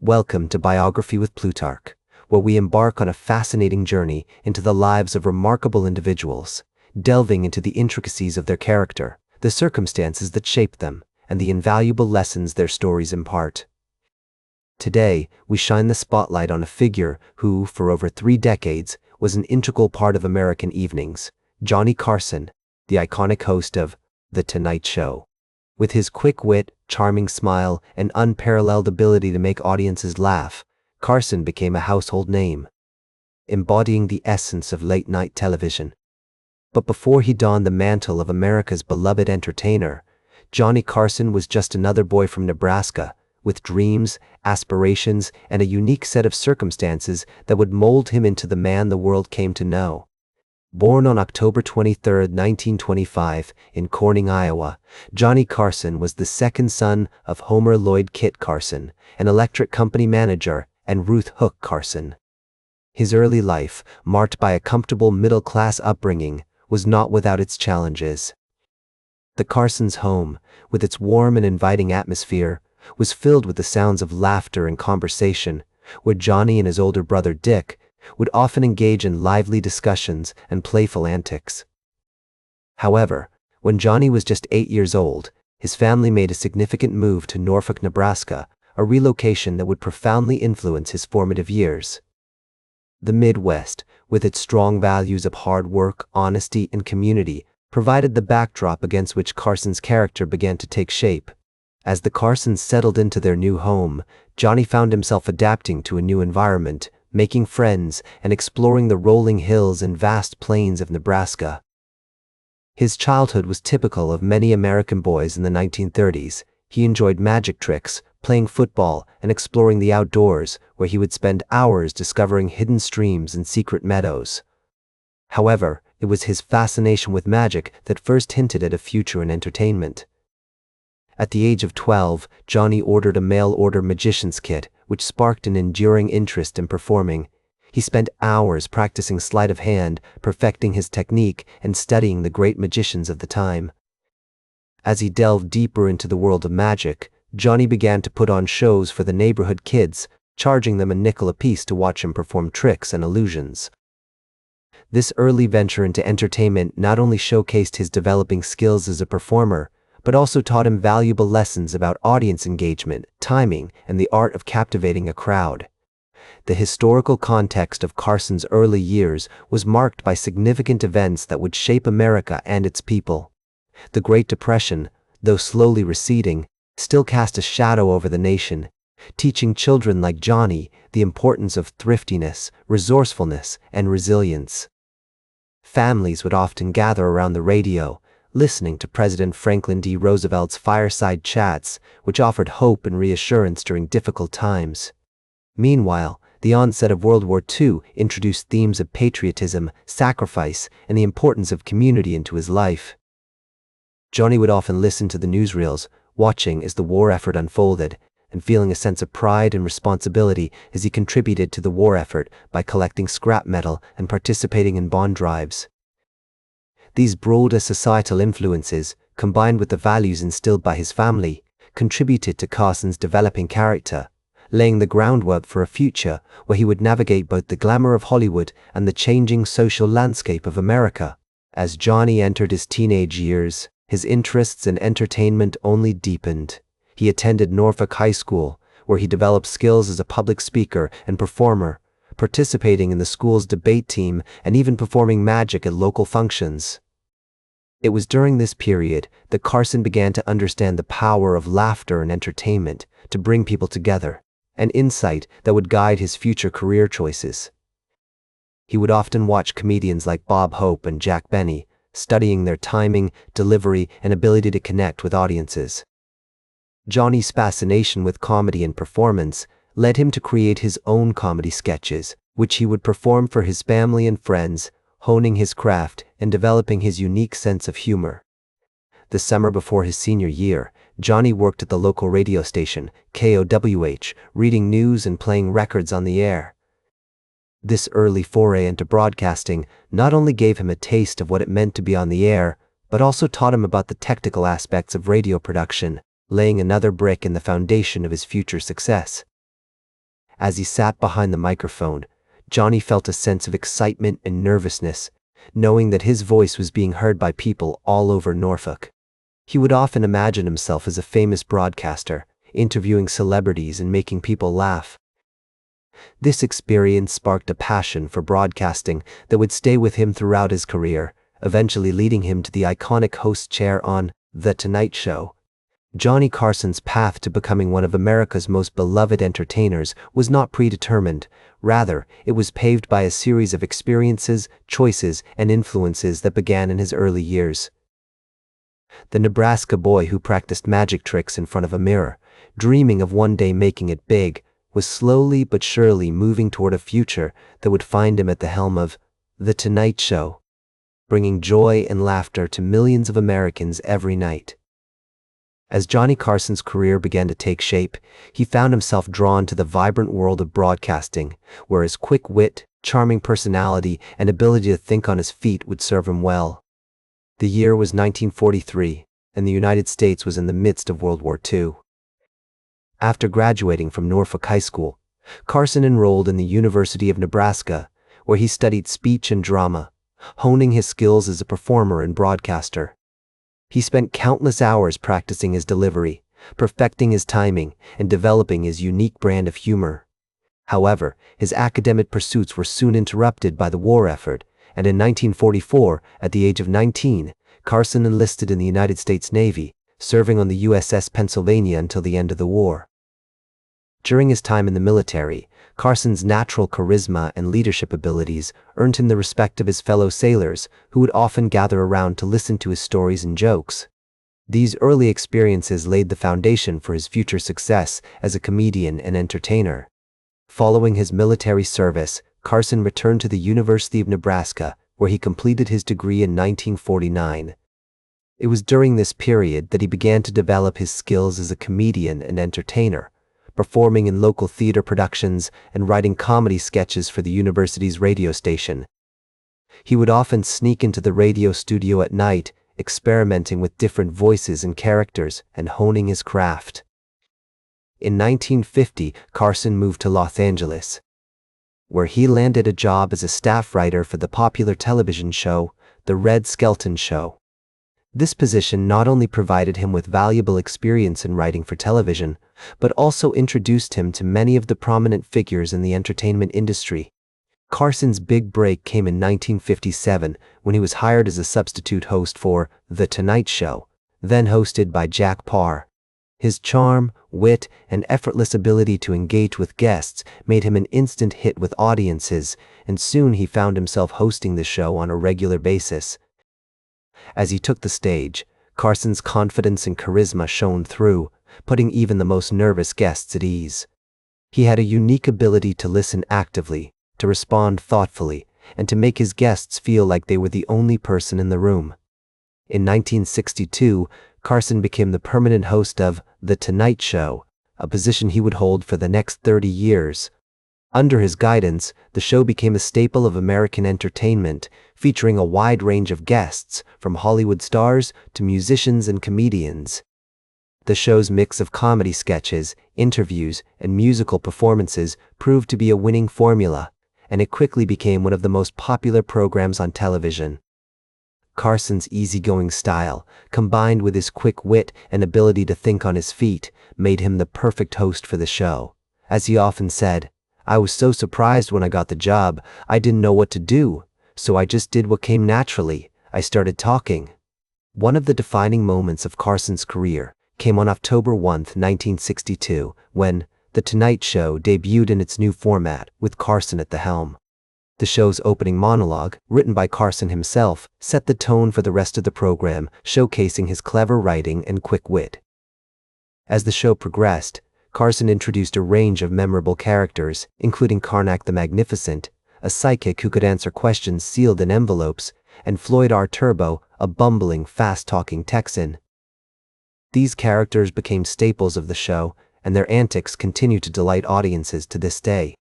Welcome to Biography with Plutarch, where we embark on a fascinating journey into the lives of remarkable individuals, delving into the intricacies of their character, the circumstances that shape them, and the invaluable lessons their stories impart. Today, we shine the spotlight on a figure who, for over 3 decades, was an integral part of American evenings, Johnny Carson, the iconic host of The Tonight Show. With his quick wit, charming smile, and unparalleled ability to make audiences laugh, Carson became a household name, embodying the essence of late-night television. But before he donned the mantle of America's beloved entertainer, Johnny Carson was just another boy from Nebraska, with dreams, aspirations, and a unique set of circumstances that would mold him into the man the world came to know. Born on October 23, 1925, in Corning, Iowa, Johnny Carson was the second son of Homer Lloyd Kit Carson, an electric company manager, and Ruth Hook Carson. His early life, marked by a comfortable middle-class upbringing, was not without its challenges. The Carsons' home, with its warm and inviting atmosphere, was filled with the sounds of laughter and conversation, where Johnny and his older brother Dick would often engage in lively discussions and playful antics. However, when Johnny was just 8 years old, his family made a significant move to Norfolk, Nebraska, a relocation that would profoundly influence his formative years. The Midwest, with its strong values of hard work, honesty, and community, provided the backdrop against which Carson's character began to take shape. As the Carsons settled into their new home, Johnny found himself adapting to a new environment, making friends, and exploring the rolling hills and vast plains of Nebraska. His childhood was typical of many American boys in the 1930s. He enjoyed magic tricks, playing football, and exploring the outdoors, where he would spend hours discovering hidden streams and secret meadows. However, it was his fascination with magic that first hinted at a future in entertainment. At the age of 12, Johnny ordered a mail-order magician's kit, which sparked an enduring interest in performing. He spent hours practicing sleight of hand, perfecting his technique, and studying the great magicians of the time. As he delved deeper into the world of magic, Johnny began to put on shows for the neighborhood kids, charging them a nickel apiece to watch him perform tricks and illusions. This early venture into entertainment not only showcased his developing skills as a performer, but also taught him valuable lessons about audience engagement, timing, and the art of captivating a crowd. The historical context of Carson's early years was marked by significant events that would shape America and its people. The Great Depression, though slowly receding, still cast a shadow over the nation, teaching children like Johnny the importance of thriftiness, resourcefulness, and resilience. Families would often gather around the radio, listening to President Franklin D. Roosevelt's fireside chats, which offered hope and reassurance during difficult times. Meanwhile, the onset of World War II introduced themes of patriotism, sacrifice, and the importance of community into his life. Johnny would often listen to the newsreels, watching as the war effort unfolded, and feeling a sense of pride and responsibility as he contributed to the war effort by collecting scrap metal and participating in bond drives. These broader societal influences, combined with the values instilled by his family, contributed to Carson's developing character, laying the groundwork for a future where he would navigate both the glamour of Hollywood and the changing social landscape of America. As Johnny entered his teenage years, his interests in entertainment only deepened. He attended Norfolk High School, where he developed skills as a public speaker and performer, participating in the school's debate team and even performing magic at local functions. It was during this period that Carson began to understand the power of laughter and entertainment to bring people together, an insight that would guide his future career choices. He would often watch comedians like Bob Hope and Jack Benny, studying their timing, delivery, and ability to connect with audiences. Johnny's fascination with comedy and performance led him to create his own comedy sketches, which he would perform for his family and friends, honing his craft and developing his unique sense of humor. The summer before his senior year, Johnny worked at the local radio station, KOWH, reading news and playing records on the air. This early foray into broadcasting not only gave him a taste of what it meant to be on the air, but also taught him about the technical aspects of radio production, laying another brick in the foundation of his future success. As he sat behind the microphone, Johnny felt a sense of excitement and nervousness, knowing that his voice was being heard by people all over Norfolk. He would often imagine himself as a famous broadcaster, interviewing celebrities and making people laugh. This experience sparked a passion for broadcasting that would stay with him throughout his career, eventually leading him to the iconic host chair on The Tonight Show. Johnny Carson's path to becoming one of America's most beloved entertainers was not predetermined. Rather, it was paved by a series of experiences, choices, and influences that began in his early years. The Nebraska boy who practiced magic tricks in front of a mirror, dreaming of one day making it big, was slowly but surely moving toward a future that would find him at the helm of The Tonight Show, bringing joy and laughter to millions of Americans every night. As Johnny Carson's career began to take shape, he found himself drawn to the vibrant world of broadcasting, where his quick wit, charming personality, and ability to think on his feet would serve him well. The year was 1943, and the United States was in the midst of World War II. After graduating from Norfolk High School, Carson enrolled in the University of Nebraska, where he studied speech and drama, honing his skills as a performer and broadcaster. He spent countless hours practicing his delivery, perfecting his timing, and developing his unique brand of humor. However, his academic pursuits were soon interrupted by the war effort, and in 1944, at the age of 19, Carson enlisted in the United States Navy, serving on the USS Pennsylvania until the end of the war. During his time in the military, Carson's natural charisma and leadership abilities earned him the respect of his fellow sailors, who would often gather around to listen to his stories and jokes. These early experiences laid the foundation for his future success as a comedian and entertainer. Following his military service, Carson returned to the University of Nebraska, where he completed his degree in 1949. It was during this period that he began to develop his skills as a comedian and entertainer, performing in local theater productions and writing comedy sketches for the university's radio station. He would often sneak into the radio studio at night, experimenting with different voices and characters and honing his craft. In 1950, Carson moved to Los Angeles, where he landed a job as a staff writer for the popular television show, The Red Skelton Show. This position not only provided him with valuable experience in writing for television, but also introduced him to many of the prominent figures in the entertainment industry. Carson's big break came in 1957 when he was hired as a substitute host for The Tonight Show, then hosted by Jack Paar. His charm, wit, and effortless ability to engage with guests made him an instant hit with audiences, and soon he found himself hosting the show on a regular basis. As he took the stage, Carson's confidence and charisma shone through, putting even the most nervous guests at ease. He had a unique ability to listen actively, to respond thoughtfully, and to make his guests feel like they were the only person in the room. In 1962, Carson became the permanent host of The Tonight Show, a position he would hold for the next 30 years. Under his guidance, the show became a staple of American entertainment, featuring a wide range of guests, from Hollywood stars to musicians and comedians. The show's mix of comedy sketches, interviews, and musical performances proved to be a winning formula, and it quickly became one of the most popular programs on television. Carson's easygoing style, combined with his quick wit and ability to think on his feet, made him the perfect host for the show. As he often said, "I was so surprised when I got the job, I didn't know what to do, so I just did what came naturally. I started talking." One of the defining moments of Carson's career came on October 1, 1962, when The Tonight Show debuted in its new format, with Carson at the helm. The show's opening monologue, written by Carson himself, set the tone for the rest of the program, showcasing his clever writing and quick wit. As the show progressed, Carson introduced a range of memorable characters, including Karnak the Magnificent, a psychic who could answer questions sealed in envelopes, and Floyd R. Turbo, a bumbling, fast-talking Texan. These characters became staples of the show, and their antics continue to delight audiences to this day.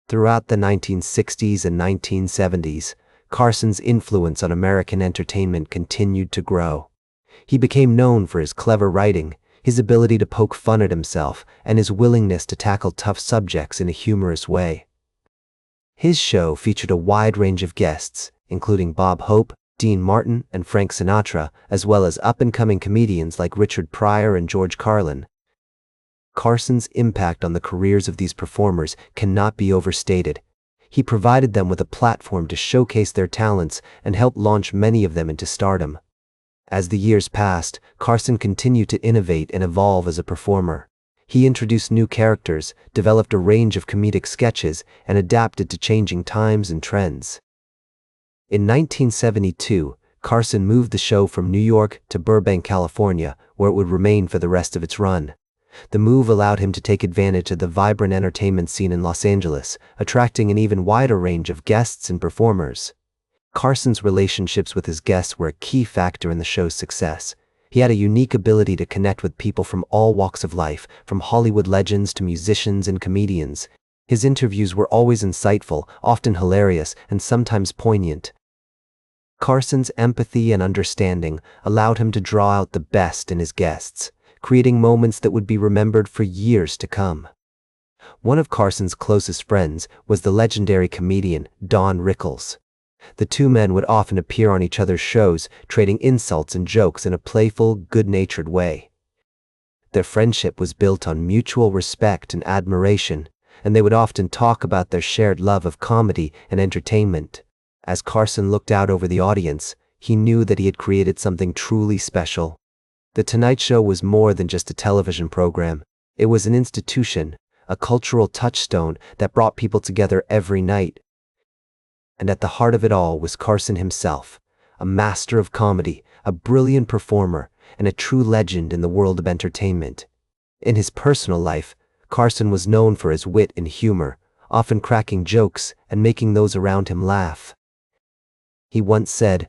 Throughout the 1960s and 1970s, Carson's influence on American entertainment continued to grow. He became known for his clever writing, his ability to poke fun at himself, and his willingness to tackle tough subjects in a humorous way. His show featured a wide range of guests, including Bob Hope, Dean Martin, and Frank Sinatra, as well as up-and-coming comedians like Richard Pryor and George Carlin. Carson's impact on the careers of these performers cannot be overstated. He provided them with a platform to showcase their talents and helped launch many of them into stardom. As the years passed, Carson continued to innovate and evolve as a performer. He introduced new characters, developed a range of comedic sketches, and adapted to changing times and trends. In 1972, Carson moved the show from New York to Burbank, California, where it would remain for the rest of its run. The move allowed him to take advantage of the vibrant entertainment scene in Los Angeles, attracting an even wider range of guests and performers. Carson's relationships with his guests were a key factor in the show's success. He had a unique ability to connect with people from all walks of life, from Hollywood legends to musicians and comedians. His interviews were always insightful, often hilarious, and sometimes poignant. Carson's empathy and understanding allowed him to draw out the best in his guests, creating moments that would be remembered for years to come. One of Carson's closest friends was the legendary comedian Don Rickles. The two men would often appear on each other's shows, trading insults and jokes in a playful, good-natured way. Their friendship was built on mutual respect and admiration, and they would often talk about their shared love of comedy and entertainment. As Carson looked out over the audience, he knew that he had created something truly special. The Tonight Show was more than just a television program. It was an institution, a cultural touchstone that brought people together every night. And at the heart of it all was Carson himself, a master of comedy, a brilliant performer, and a true legend in the world of entertainment. In his personal life, Carson was known for his wit and humor, often cracking jokes and making those around him laugh. He once said,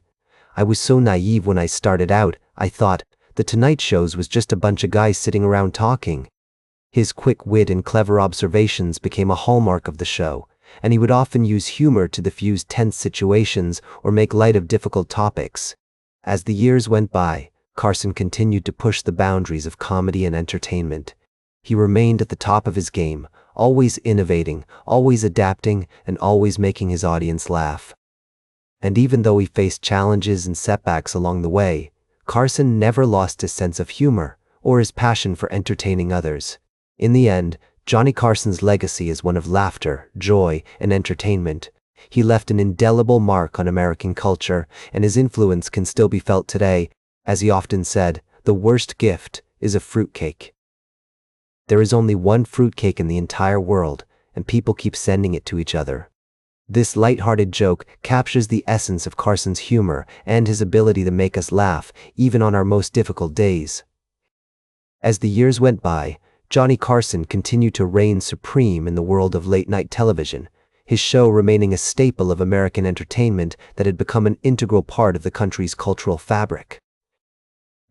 "I was so naive when I started out, I thought, The Tonight Shows was just a bunch of guys sitting around talking." His quick wit and clever observations became a hallmark of the show, and he would often use humor to diffuse tense situations or make light of difficult topics. As the years went by, Carson continued to push the boundaries of comedy and entertainment. He remained at the top of his game, always innovating, always adapting, and always making his audience laugh. And even though he faced challenges and setbacks along the way, Carson never lost his sense of humor or his passion for entertaining others. In the end, Johnny Carson's legacy is one of laughter, joy, and entertainment. He left an indelible mark on American culture, and his influence can still be felt today. As he often said, the worst gift is a fruitcake. There is only one fruitcake in the entire world, and people keep sending it to each other. This light-hearted joke captures the essence of Carson's humor and his ability to make us laugh, even on our most difficult days. As the years went by, Johnny Carson continued to reign supreme in the world of late-night television, his show remaining a staple of American entertainment that had become an integral part of the country's cultural fabric.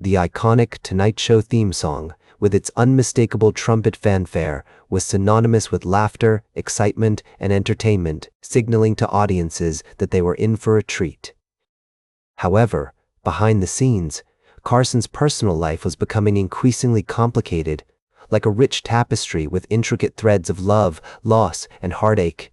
The iconic Tonight Show theme song, with its unmistakable trumpet fanfare, was synonymous with laughter, excitement, and entertainment, signaling to audiences that they were in for a treat. However, behind the scenes, Carson's personal life was becoming increasingly complicated, like a rich tapestry with intricate threads of love, loss, and heartache.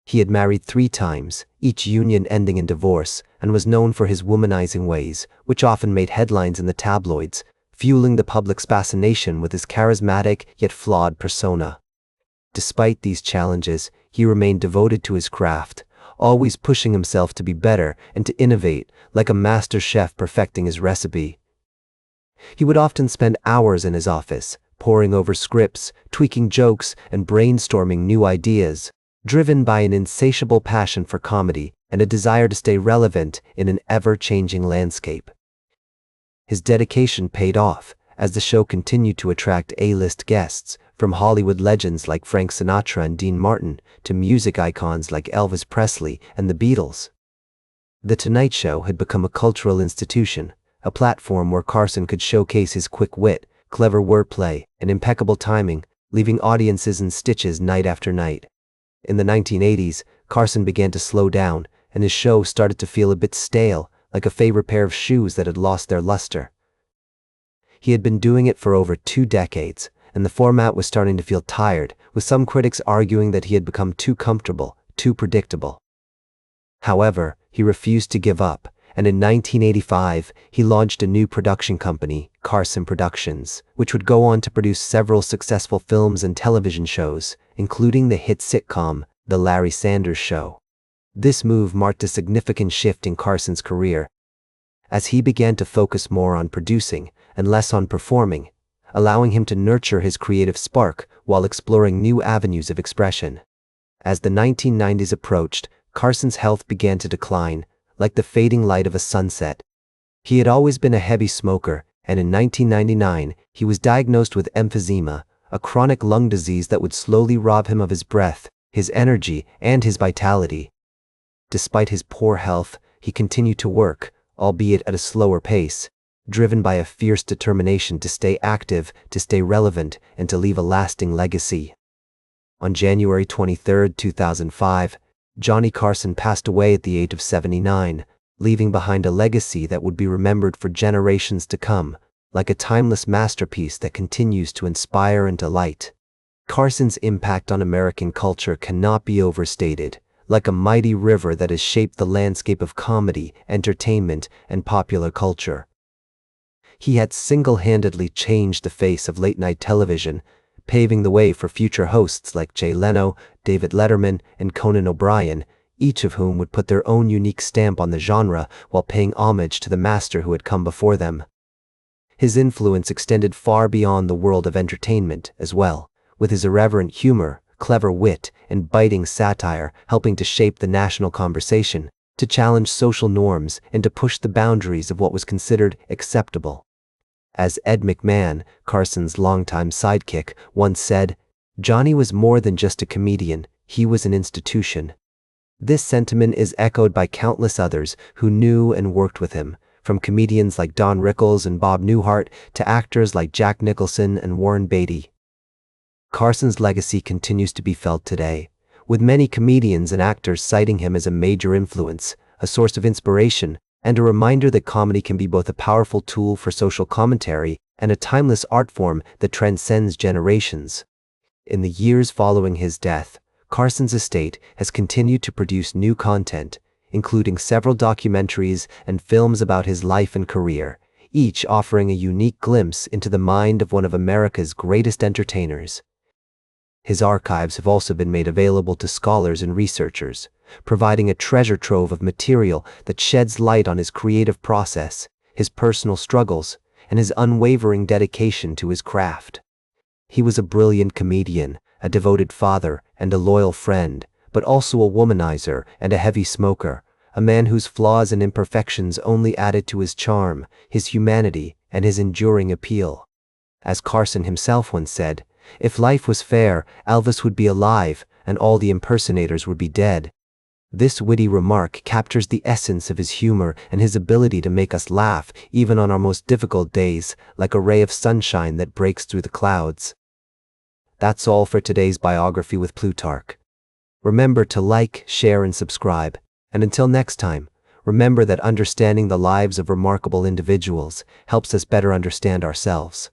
He had married 3 times, each union ending in divorce, and was known for his womanizing ways, which often made headlines in the tabloids, fueling the public's fascination with his charismatic yet flawed persona. Despite these challenges, he remained devoted to his craft, always pushing himself to be better and to innovate, like a master chef perfecting his recipe. He would often spend hours in his office, poring over scripts, tweaking jokes, and brainstorming new ideas, driven by an insatiable passion for comedy and a desire to stay relevant in an ever-changing landscape. His dedication paid off, as the show continued to attract A-list guests, from Hollywood legends like Frank Sinatra and Dean Martin to music icons like Elvis Presley and the Beatles. The Tonight Show had become a cultural institution, a platform where Carson could showcase his quick wit, clever wordplay, and impeccable timing, leaving audiences in stitches night after night. In the 1980s, Carson began to slow down, and his show started to feel a bit stale, like a favorite pair of shoes that had lost their luster. He had been doing it for over 2 decades, and the format was starting to feel tired, with some critics arguing that he had become too comfortable, too predictable. However, he refused to give up, and in 1985, he launched a new production company, Carson Productions, which would go on to produce several successful films and television shows, including the hit sitcom, The Larry Sanders Show. This move marked a significant shift in Carson's career, as he began to focus more on producing and less on performing, allowing him to nurture his creative spark while exploring new avenues of expression. As the 1990s approached, Carson's health began to decline, like the fading light of a sunset. He had always been a heavy smoker, and in 1999, he was diagnosed with emphysema, a chronic lung disease that would slowly rob him of his breath, his energy, and his vitality. Despite his poor health, he continued to work, albeit at a slower pace, driven by a fierce determination to stay active, to stay relevant, and to leave a lasting legacy. On January 23, 2005, Johnny Carson passed away at the age of 79, leaving behind a legacy that would be remembered for generations to come, like a timeless masterpiece that continues to inspire and delight. Carson's impact on American culture cannot be overstated, like a mighty river that has shaped the landscape of comedy, entertainment, and popular culture. He had single-handedly changed the face of late-night television, paving the way for future hosts like Jay Leno, David Letterman, and Conan O'Brien, each of whom would put their own unique stamp on the genre while paying homage to the master who had come before them. His influence extended far beyond the world of entertainment as well, with his irreverent humor, clever wit, and biting satire helping to shape the national conversation, to challenge social norms, and to push the boundaries of what was considered acceptable. As Ed McMahon, Carson's longtime sidekick, once said, "Johnny was more than just a comedian, he was an institution." This sentiment is echoed by countless others who knew and worked with him, from comedians like Don Rickles and Bob Newhart to actors like Jack Nicholson and Warren Beatty. Carson's legacy continues to be felt today, with many comedians and actors citing him as a major influence, a source of inspiration, and a reminder that comedy can be both a powerful tool for social commentary and a timeless art form that transcends generations. In the years following his death, Carson's estate has continued to produce new content, including several documentaries and films about his life and career, each offering a unique glimpse into the mind of one of America's greatest entertainers. His archives have also been made available to scholars and researchers, providing a treasure trove of material that sheds light on his creative process, his personal struggles, and his unwavering dedication to his craft. He was a brilliant comedian, a devoted father, and a loyal friend, but also a womanizer and a heavy smoker, a man whose flaws and imperfections only added to his charm, his humanity, and his enduring appeal. As Carson himself once said, "If life was fair, Elvis would be alive, and all the impersonators would be dead." This witty remark captures the essence of his humor and his ability to make us laugh even on our most difficult days, like a ray of sunshine that breaks through the clouds. That's all for today's biography with Plutarch. Remember to like, share, and subscribe. And until next time, remember that understanding the lives of remarkable individuals helps us better understand ourselves.